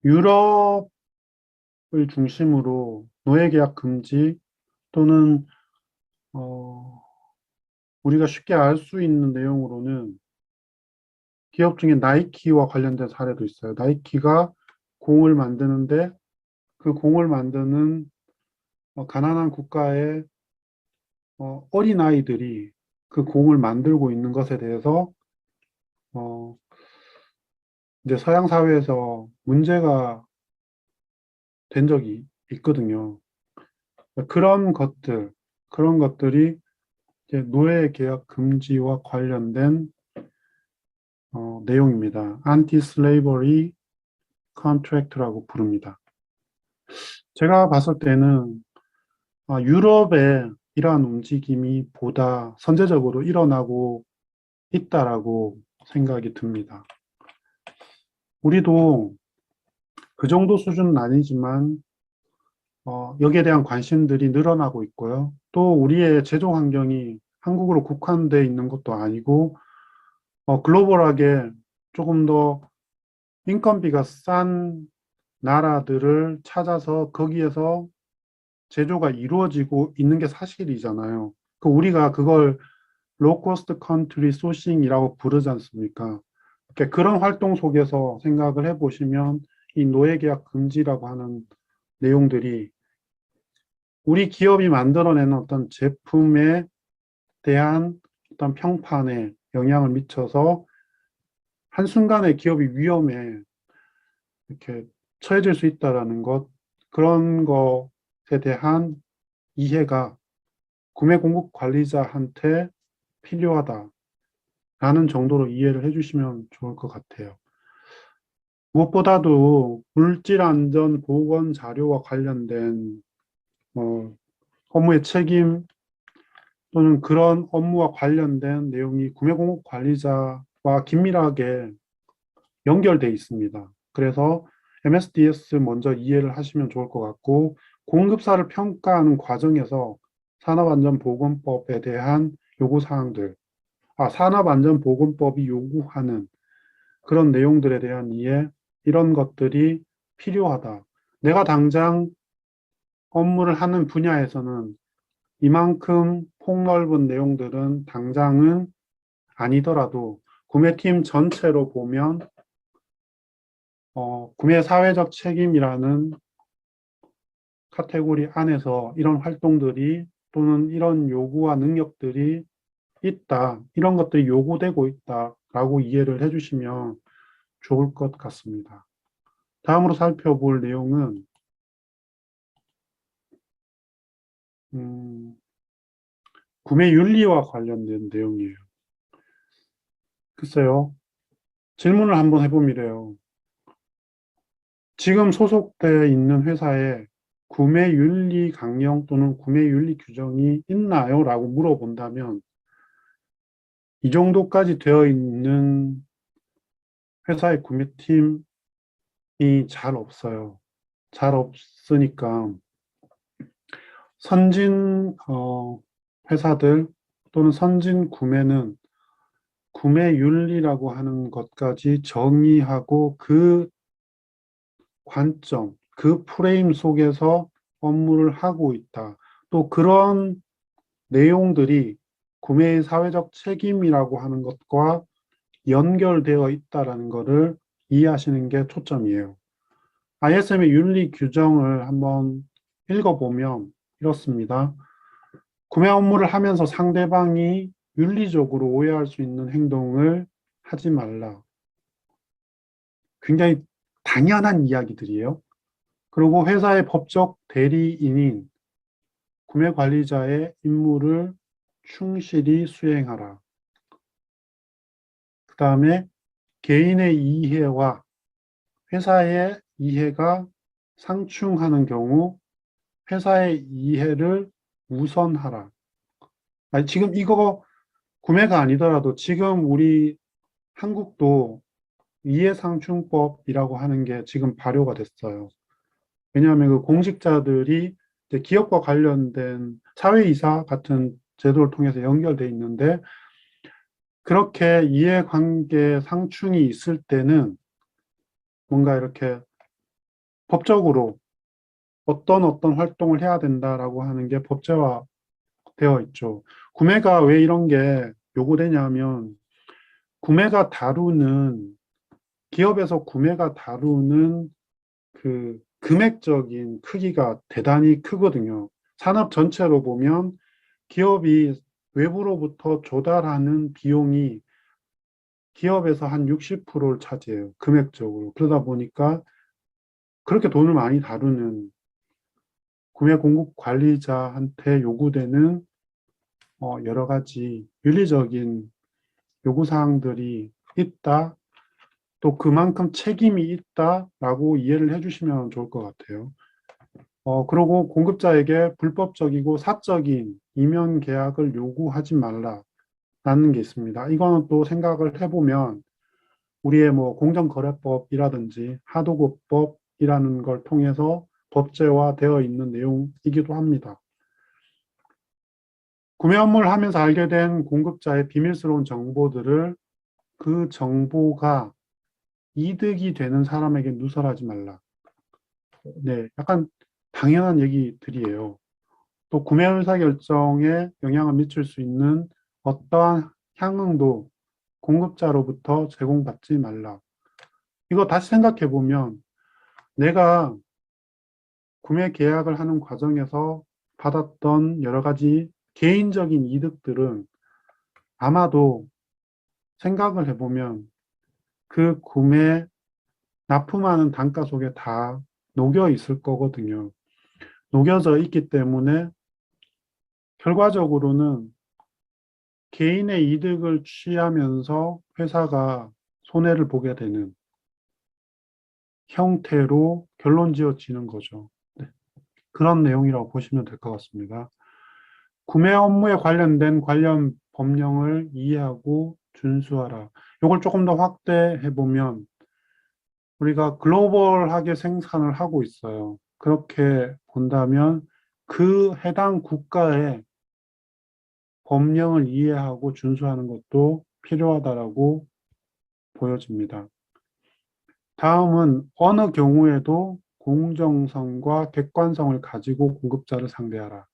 유럽을 중심으로 노예계약 금지 또는 어, 우리가 쉽게 알 수 있는 내용으로는 기업 중에 나이키와 관련된 사례도 있어요. 나이키가 공을 만드는데 그 공을 만드는 가난한 국가의 어린아이들이 그 공을 만들고 있는 것에 대해서 어, 이제 서양 사회에서 문제가 된 적이 있거든요. 그런 것들이 이제 노예 계약 금지와 관련된 내용입니다. Anti-Slavery Contract라고 부릅니다. 제가 봤을 때는 유럽에 이러한 움직임이 보다 선제적으로 일어나고 있다라고 생각이 듭니다. 우리도 그 정도 수준은 아니지만 여기에 대한 관심들이 늘어나고 있고요. 또 우리의 제조 환경이 한국으로 국한되어 있는 것도 아니고 글로벌하게 조금 더 인건비가 싼 나라들을 찾아서 거기에서 제조가 이루어지고 있는 게 사실이잖아요. 우리가 그걸 로코스트 컨트리 소싱이라고 부르지 않습니까? 그런 활동 속에서 생각을 해보시면 이 노예계약 금지라고 하는 내용들이 우리 기업이 만들어내는 어떤 제품에 대한 어떤 평판에 영향을 미쳐서 한순간에 기업이 위험에 이렇게 처해질 수 있다라는 것, 그런 것에 대한 이해가 구매 공급 관리자한테 필요하다라는 정도로 이해를 해주시면 좋을 것 같아요. 무엇보다도 물질 안전 보건 자료와 관련된 업무의 책임 또는 그런 업무와 관련된 내용이 구매 공급 관리자와 긴밀하게 연결돼 있습니다. 그래서 MSDS 먼저 이해를 하시면 좋을 것 같고, 공급사를 평가하는 과정에서 산업안전보건법에 대한 요구사항들, 산업안전보건법이 요구하는 그런 내용들에 대한 이해, 이런 것들이 필요하다. 내가 당장 업무를 하는 분야에서는 이만큼 폭넓은 내용들은 당장은 아니더라도 구매팀 전체로 보면 구매 사회적 책임이라는 카테고리 안에서 이런 활동들이 또는 이런 요구와 능력들이 있다. 이런 것들이 요구되고 있다라고 이해를 해주시면 좋을 것 같습니다. 다음으로 살펴볼 내용은 음, 구매 윤리와 관련된 내용이에요. 글쎄요. 질문을 한번 해보미래요. 지금 소속되어 있는 회사에 구매 윤리 강령 또는 구매 윤리 규정이 있나요? 라고 물어본다면 이 정도까지 되어 있는 회사의 구매팀이 잘 없어요. 잘 없으니까 선진 회사들 또는 선진 구매는 구매 윤리라고 하는 것까지 정의하고 그 관점, 그 프레임 속에서 업무를 하고 있다. 또 그런 내용들이 구매의 사회적 책임이라고 하는 것과 연결되어 있다라는 것을 이해하시는 게 초점이에요. ISM의 윤리 규정을 한번 읽어보면 이렇습니다. 구매 업무를 하면서 상대방이 윤리적으로 오해할 수 있는 행동을 하지 말라. 굉장히 당연한 이야기들이에요. 그리고 회사의 법적 대리인인 구매 관리자의 임무를 충실히 수행하라. 그 다음에 개인의 이해와 회사의 이해가 상충하는 경우 회사의 이해를 우선하라. 아니, 지금 이거 구매가 아니더라도 지금 우리 한국도 이해상충법이라고 하는 게 지금 발효가 됐어요. 왜냐하면 그 공직자들이 이제 기업과 관련된 사회이사 같은 제도를 통해서 연결돼 있는데 그렇게 이해관계 상충이 있을 때는 뭔가 이렇게 법적으로 어떤 활동을 해야 된다라고 하는 게 법제화 되어 있죠. 구매가 왜 이런 게 요구되냐면 구매가 다루는 기업에서 구매가 다루는 그 금액적인 크기가 대단히 크거든요. 산업 전체로 보면 기업이 외부로부터 조달하는 비용이 기업에서 한 60%를 차지해요. 금액적으로. 그러다 보니까 그렇게 돈을 많이 다루는 구매 공급 관리자한테 요구되는 여러 가지 윤리적인 요구사항들이 있다. 또 그만큼 책임이 있다라고 이해를 해주시면 좋을 것 같아요. 그리고 공급자에게 불법적이고 사적인 이면 계약을 요구하지 말라라는 게 있습니다. 이거는 또 생각을 해보면 우리의 뭐 공정거래법이라든지 하도급법이라는 걸 통해서 법제화되어 있는 내용이기도 합니다. 구매 업무를 하면서 알게 된 공급자의 비밀스러운 정보들을 그 정보가 이득이 되는 사람에게 누설하지 말라. 네, 약간 당연한 얘기들이에요. 또 구매 의사결정에 영향을 미칠 수 있는 어떠한 향응도 공급자로부터 제공받지 말라. 이거 다시 생각해 보면 내가 구매 계약을 하는 과정에서 받았던 여러 가지 개인적인 이득들은 아마도 생각을 해보면 그 구매 납품하는 단가 속에 다 녹여 있을 거거든요. 녹여져 있기 때문에 결과적으로는 개인의 이득을 취하면서 회사가 손해를 보게 되는 형태로 결론 지어지는 거죠. 네. 그런 내용이라고 보시면 될 것 같습니다. 구매 업무에 관련된 관련 법령을 이해하고 준수하라. 이걸 조금 더 확대해 보면 우리가 글로벌하게 생산을 하고 있어요. 그렇게 본다면 그 해당 국가의 법령을 이해하고 준수하는 것도 필요하다라고 보여집니다. 다음은 어느 경우에도 공정성과 객관성을 가지고 공급자를 상대하라.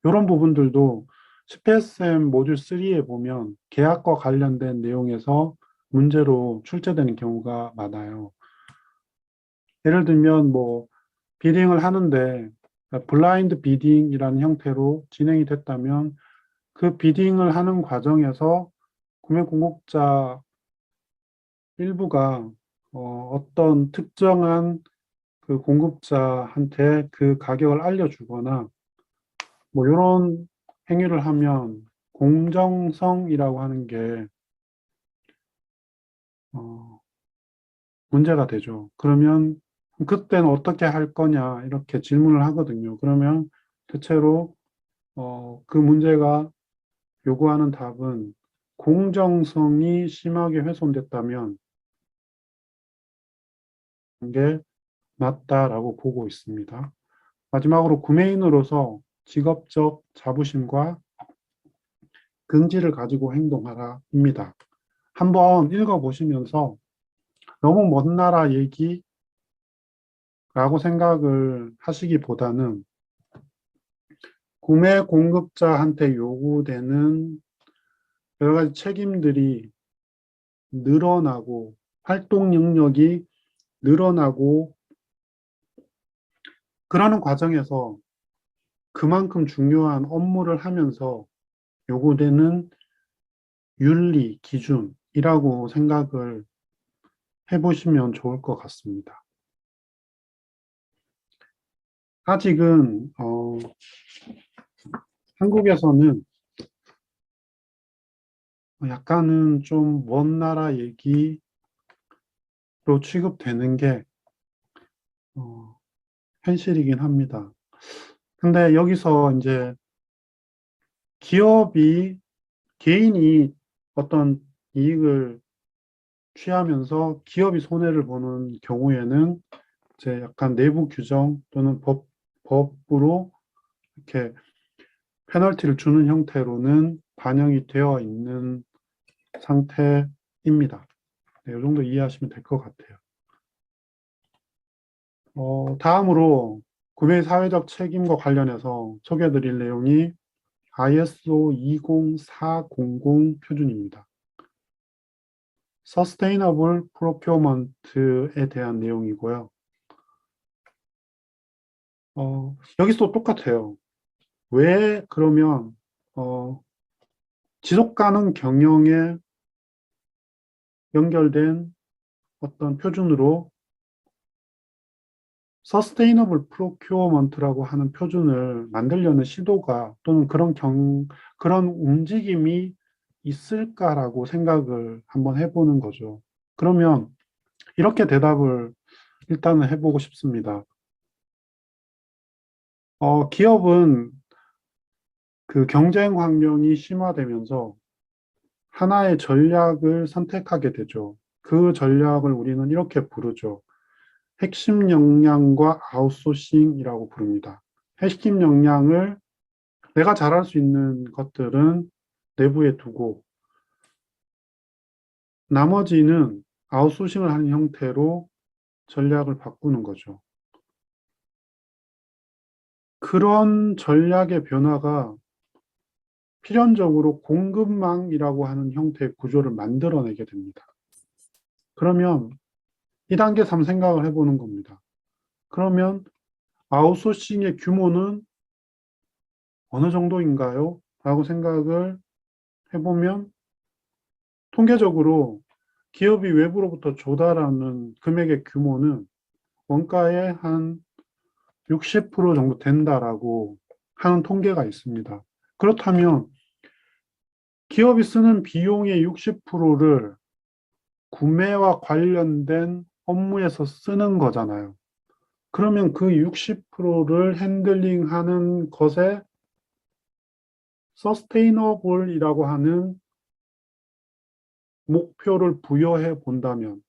이런 부분들도 CPSM 모듈 3에 보면 계약과 관련된 내용에서 문제로 출제되는 경우가 많아요. 예를 들면 뭐 비딩을 하는데 블라인드 비딩이라는 형태로 진행이 됐다면 그 비딩을 하는 과정에서 구매 공급자 일부가 어떤 특정한 그 공급자한테 그 가격을 알려주거나 뭐 이런 행위를 하면 공정성이라고 하는 게 어, 문제가 되죠. 그러면 그때는 어떻게 할 거냐 이렇게 질문을 하거든요. 그러면 대체로 그 문제가 요구하는 답은 공정성이 심하게 훼손됐다면 이게 맞다라고 보고 있습니다. 마지막으로 구매인으로서 직업적 자부심과 긍지를 가지고 행동하라입니다. 한번 읽어보시면서 너무 먼 나라 얘기라고 생각을 하시기보다는 구매 공급자한테 요구되는 여러 가지 책임들이 늘어나고 활동 능력이 늘어나고 그러는 과정에서 그만큼 중요한 업무를 하면서 요구되는 윤리, 기준이라고 생각을 해보시면 좋을 것 같습니다. 아직은 한국에서는 약간은 좀 먼 나라 얘기로 취급되는 게 어, 현실이긴 합니다. 근데 여기서 이제 기업이 개인이 어떤 이익을 취하면서 기업이 손해를 보는 경우에는 이제 약간 내부 규정 또는 법으로 이렇게 페널티를 주는 형태로는 반영이 되어 있는 상태입니다. 네, 이 정도 이해하시면 될 것 같아요. 다음으로 구매 사회적 책임과 관련해서 소개해드릴 내용이 ISO 20400 표준입니다. Sustainable Procurement에 대한 내용이고요. 여기서 똑같아요. 왜 그러면 지속가능 경영에 연결된 어떤 표준으로 Sustainable Procurement라고 하는 표준을 만들려는 시도가 또는 그런 움직임이 있을까라고 생각을 한번 해보는 거죠. 그러면 이렇게 대답을 일단은 해보고 싶습니다. 기업은 그 경쟁 환경이 심화되면서 하나의 전략을 선택하게 되죠. 그 전략을 우리는 이렇게 부르죠. 핵심 역량과 아웃소싱이라고 부릅니다. 핵심 역량을 내가 잘할 수 있는 것들은 내부에 두고 나머지는 아웃소싱을 하는 형태로 전략을 바꾸는 거죠. 그런 전략의 변화가 필연적으로 공급망이라고 하는 형태의 구조를 만들어내게 됩니다. 그러면 2단계 3 생각을 해보는 겁니다. 그러면 아웃소싱의 규모는 어느 정도인가요? 라고 생각을 해보면 통계적으로 기업이 외부로부터 조달하는 금액의 규모는 원가의 한 60% 정도 된다라고 하는 통계가 있습니다. 그렇다면 기업이 쓰는 비용의 60%를 구매와 관련된 업무에서 쓰는 거잖아요. 그러면 그 60%를 핸들링하는 것에 서스테이너블이라고 하는 목표를 부여해 본다면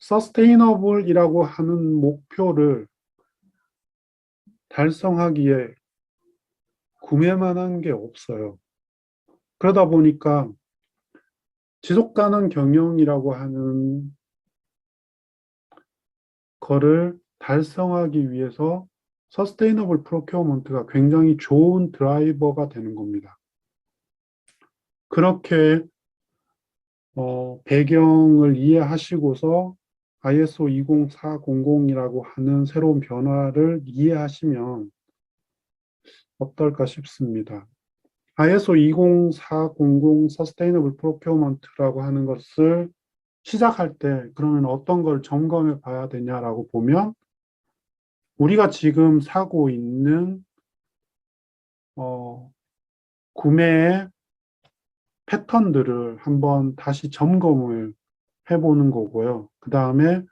서스테이너블이라고 하는 목표를 달성하기에 구매만 한 게 없어요. 그러다 보니까 지속가능 경영이라고 하는 거를 달성하기 위해서 서스테이너블 프로큐어먼트가 굉장히 좋은 드라이버가 되는 겁니다. 그렇게 배경을 이해하시고서 ISO 20400이라고 하는 새로운 변화를 이해하시면 어떨까 싶습니다. ISO 20400 Sustainable Procurement라고 하는 것을 시작할 때 그러면 어떤 걸 점검해 봐야 되냐라고 보면 우리가 지금 사고 있는 구매의 패턴들을 한번 다시 점검을 해보는 거고요. 그 다음에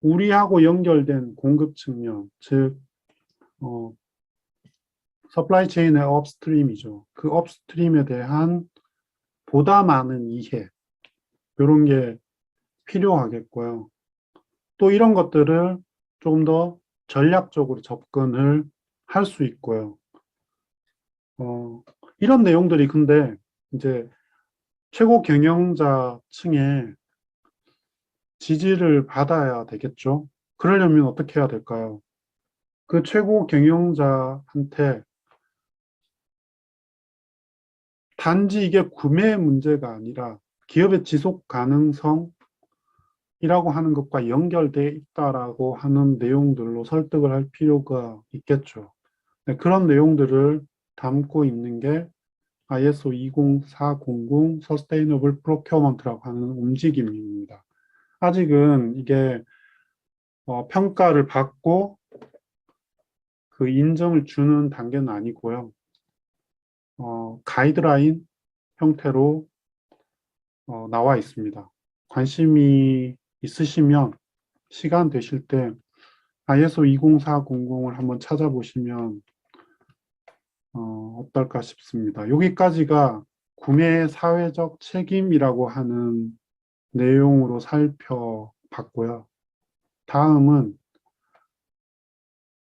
우리하고 연결된 공급 측면, 즉 서플라이 체인의 업스트림이죠. 그 업스트림에 대한 보다 많은 이해, 이런 게 필요하겠고요. 또 이런 것들을 조금 더 전략적으로 접근을 할 수 있고요. 이런 내용들이 근데 이제 최고 경영자 층에 지지를 받아야 되겠죠. 그러려면 어떻게 해야 될까요? 그 최고 경영자한테 단지 이게 구매의 문제가 아니라 기업의 지속 가능성이라고 하는 것과 연결돼 있다라고 하는 내용들로 설득을 할 필요가 있겠죠. 네, 그런 내용들을 담고 있는 게 ISO 20400 Sustainable Procurement라고 하는 움직임입니다. 아직은 이게 평가를 받고 그 인정을 주는 단계는 아니고요. 가이드라인 형태로 나와 있습니다. 관심이 있으시면 시간 되실 때 ISO 20400을 한번 찾아보시면 어떨까 싶습니다. 여기까지가 구매 사회적 책임이라고 하는 내용으로 살펴봤고요. 다음은